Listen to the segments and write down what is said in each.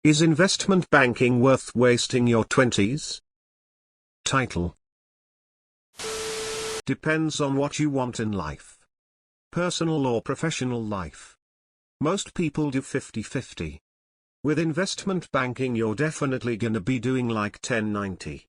Is investment banking worth wasting your 20s? Title: Depends on what you want in life. Personal or professional life. Most people do 50-50. With investment banking you're definitely gonna be doing like 10-90.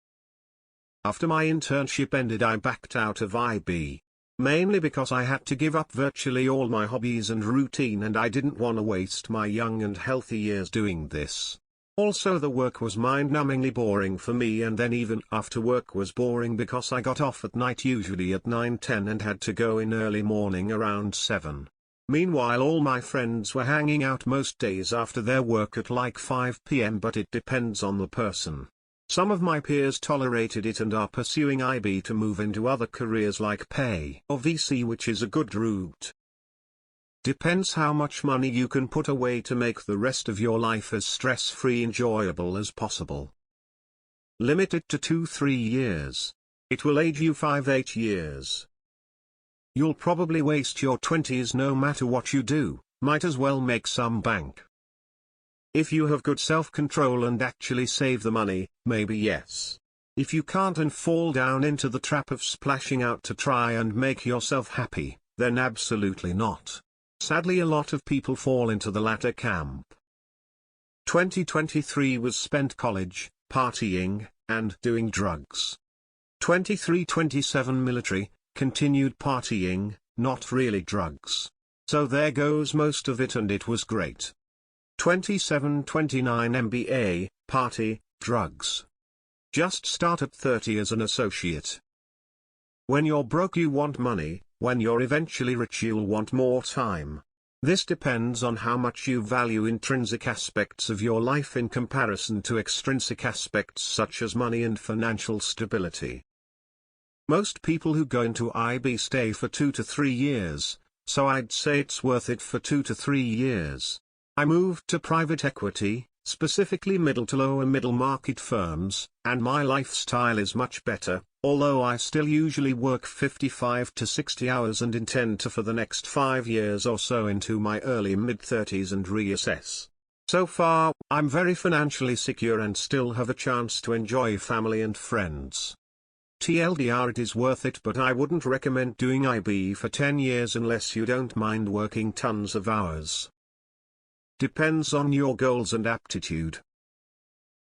After my internship ended I backed out of IB. Mainly because I had to give up virtually all my hobbies and routine and I didn't want to waste my young and healthy years doing this. Also the work was mind-numbingly boring for me, and then even after work was boring because I got off at night usually at 9-10 and had to go in early morning around 7. Meanwhile all my friends were hanging out most days after their work at like 5 p.m. but it depends on the person. Some of my peers tolerated it and are pursuing IB to move into other careers like pay or VC, which is a good route. Depends how much money you can put away to make the rest of your life as stress-free enjoyable as possible. Limit it to 2-3 years. It will age you 5-8 years. You'll probably waste your 20s no matter what you do, might as well make some bank. If you have good self-control and actually save the money, maybe yes. If you can't and fall down into the trap of splashing out to try and make yourself happy, then absolutely not. Sadly a lot of people fall into the latter camp. 2023 was spent college, partying, and doing drugs. 23-27 military, continued partying, not really drugs. So there goes most of it and it was great. 27-29 MBA, party, drugs. Just start at 30 as an associate. When you're broke you want money, when you're eventually rich you'll want more time. This depends on how much you value intrinsic aspects of your life in comparison to extrinsic aspects such as money and financial stability. Most people who go into IB stay for 2 to 3 years, so I'd say it's worth it for 2 to 3 years. I moved to private equity, specifically middle to lower middle market firms, and my lifestyle is much better, although I still usually work 55 to 60 hours and intend to for the next 5 years or so into my early mid-30s and reassess. So far, I'm very financially secure and still have a chance to enjoy family and friends. TLDR, it is worth it, but I wouldn't recommend doing IB for 10 years unless you don't mind working tons of hours. Depends on your goals and aptitude.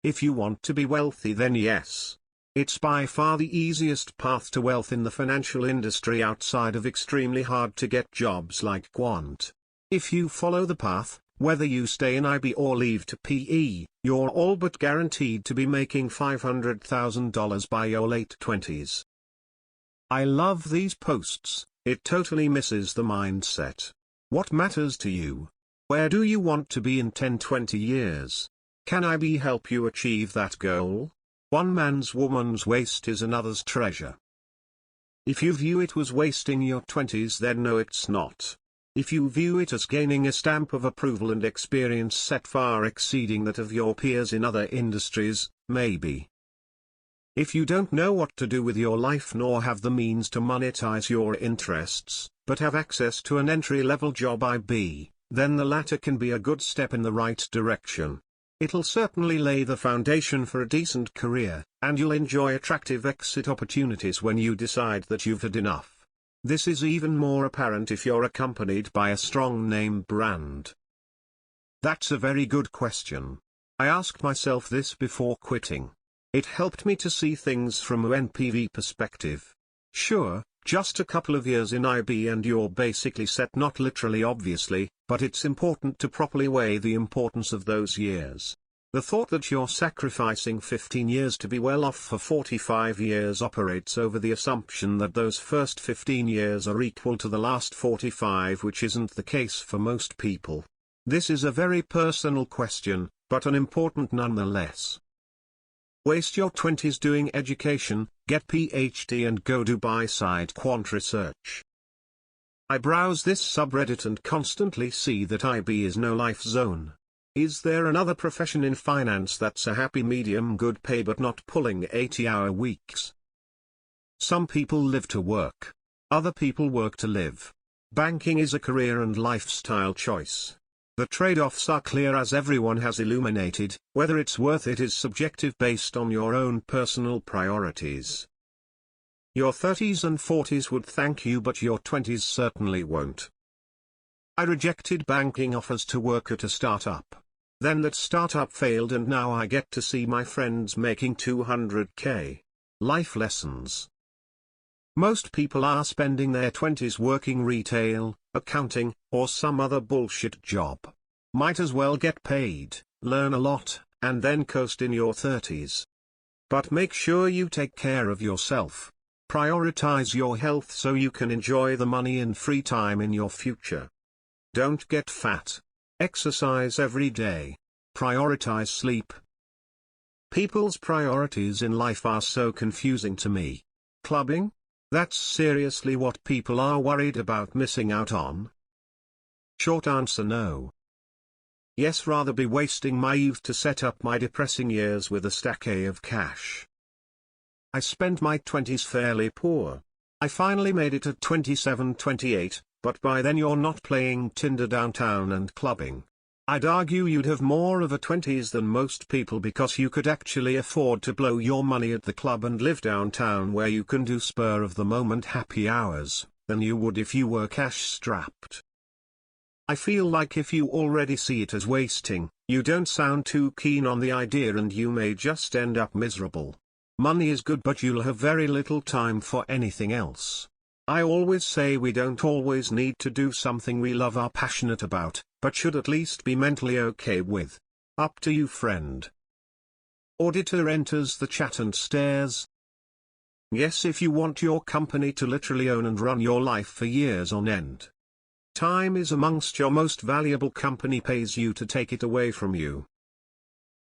If you want to be wealthy then yes. It's by far the easiest path to wealth in the financial industry outside of extremely hard to get jobs like quant. If you follow the path, whether you stay in IB or leave to PE, you're all but guaranteed to be making $500,000 by your late 20s. I love these posts, it totally misses the mindset. What matters to you? Where do you want to be in 10-20 years? Can IB help you achieve that goal? One man's woman's waste is another's treasure. If you view it as wasting your 20s then no it's not. If you view it as gaining a stamp of approval and experience set far exceeding that of your peers in other industries, maybe. If you don't know what to do with your life nor have the means to monetize your interests, but have access to an entry-level job IB, then the latter can be a good step in the right direction. It'll certainly lay the foundation for a decent career, and you'll enjoy attractive exit opportunities when you decide that you've had enough. This is even more apparent if you're accompanied by a strong name brand. That's a very good question. I asked myself this before quitting. It helped me to see things from an NPV perspective. Sure, just a couple of years in IB and you're basically set, not literally obviously, but it's important to properly weigh the importance of those years. The thought that you're sacrificing 15 years to be well off for 45 years operates over the assumption that those first 15 years are equal to the last 45, which isn't the case for most people. This is a very personal question, but an important nonetheless. Waste your 20s doing education, get PhD and go do buy-side quant research. I browse this subreddit and constantly see that IB is no life zone. Is there another profession in finance that's a happy medium good pay but not pulling 80-hour weeks? Some people live to work. Other people work to live. Banking is a career and lifestyle choice. The trade-offs are clear as everyone has illuminated. Whether it's worth it is subjective based on your own personal priorities. Your 30s and 40s would thank you, but your 20s certainly won't. I rejected banking offers to work at a startup. Then that startup failed and now I get to see my friends making 200k. Life lessons. Most people are spending their 20s working retail, accounting, or some other bullshit job. Might as well get paid, learn a lot, and then coast in your 30s. But make sure you take care of yourself. Prioritize your health so you can enjoy the money and free time in your future. Don't get fat. Exercise every day. Prioritize sleep. People's priorities in life are so confusing to me. Clubbing? That's seriously what people are worried about missing out on? Short answer: no. Yes, rather be wasting my youth to set up my depressing years with a stack of cash. I spent my 20s fairly poor. I finally made it at 27, 28, but by then you're not playing Tinder downtown and clubbing. I'd argue you'd have more of a 20s than most people because you could actually afford to blow your money at the club and live downtown where you can do spur-of-the-moment happy hours, than you would if you were cash-strapped. I feel like if you already see it as wasting, you don't sound too keen on the idea and you may just end up miserable. Money is good, but you'll have very little time for anything else. I always say we don't always need to do something we love or passionate about, but should at least be mentally okay with. Up to you, friend. Auditor enters the chat and stares. Yes, if you want your company to literally own and run your life for years on end. Time is amongst your most valuable. Company pays you to take it away from you.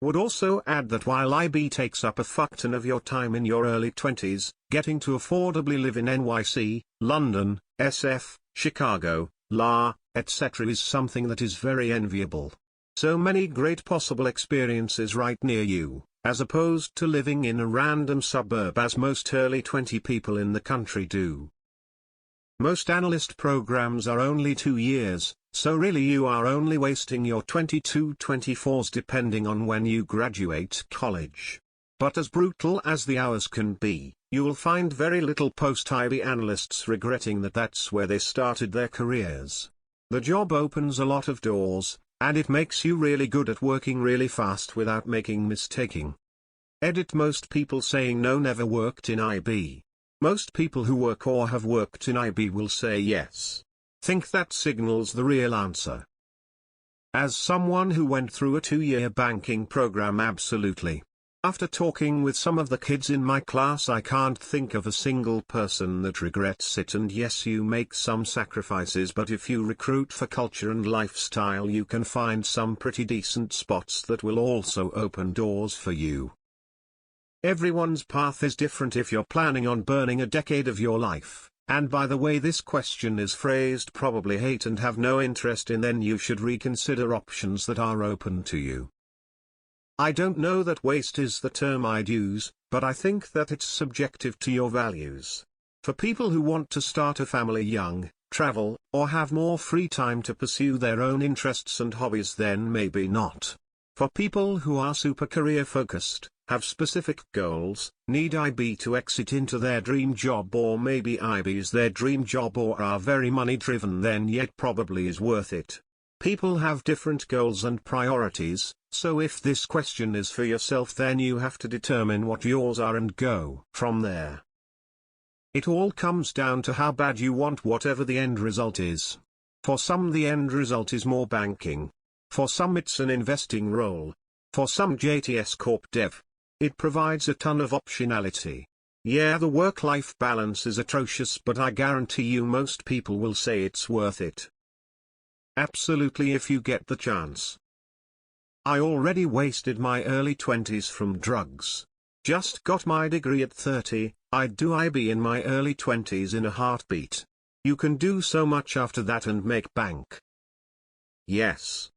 Would also add that while IB takes up a fuckton of your time in your early 20s, getting to affordably live in NYC, London, SF, Chicago, LA, etc. is something that is very enviable. So many great possible experiences right near you, as opposed to living in a random suburb as most early 20 people in the country do. Most analyst programs are only 2 years, so really you are only wasting your 22-24s depending on when you graduate college. But as brutal as the hours can be, you'll find very little post-IB analysts regretting that that's where they started their careers. The job opens a lot of doors, and it makes you really good at working really fast without making mistaking. Edit: most people saying no never worked in IB. Most people who work or have worked in IB will say yes. Think that signals the real answer. As someone who went through a 2-year banking program, absolutely. After talking with some of the kids in my class, I can't think of a single person that regrets it. And yes, you make some sacrifices, but if you recruit for culture and lifestyle, you can find some pretty decent spots that will also open doors for you. Everyone's path is different. If you're planning on burning a decade of your life, and by the way this question is phrased, probably hate and have no interest in, then you should reconsider options that are open to you. I don't know that waste is the term I'd use, but I think that it's subjective to your values. For people who want to start a family young, travel, or have more free time to pursue their own interests and hobbies, then maybe not. For people who are super career focused, have specific goals, need IB to exit into their dream job, or maybe IB is their dream job, or are very money driven, then yet probably is worth it. People have different goals and priorities, so if this question is for yourself, then you have to determine what yours are and go from there. It all comes down to how bad you want whatever the end result is. For some the end result is more banking. For some it's an investing role. For some JTS Corp Dev. It provides a ton of optionality. Yeah, the work-life balance is atrocious, but I guarantee you most people will say it's worth it. Absolutely, if you get the chance. I already wasted my early 20s from drugs. Just got my degree at 30, I'd do IB in my early 20s in a heartbeat. You can do so much after that and make bank. Yes.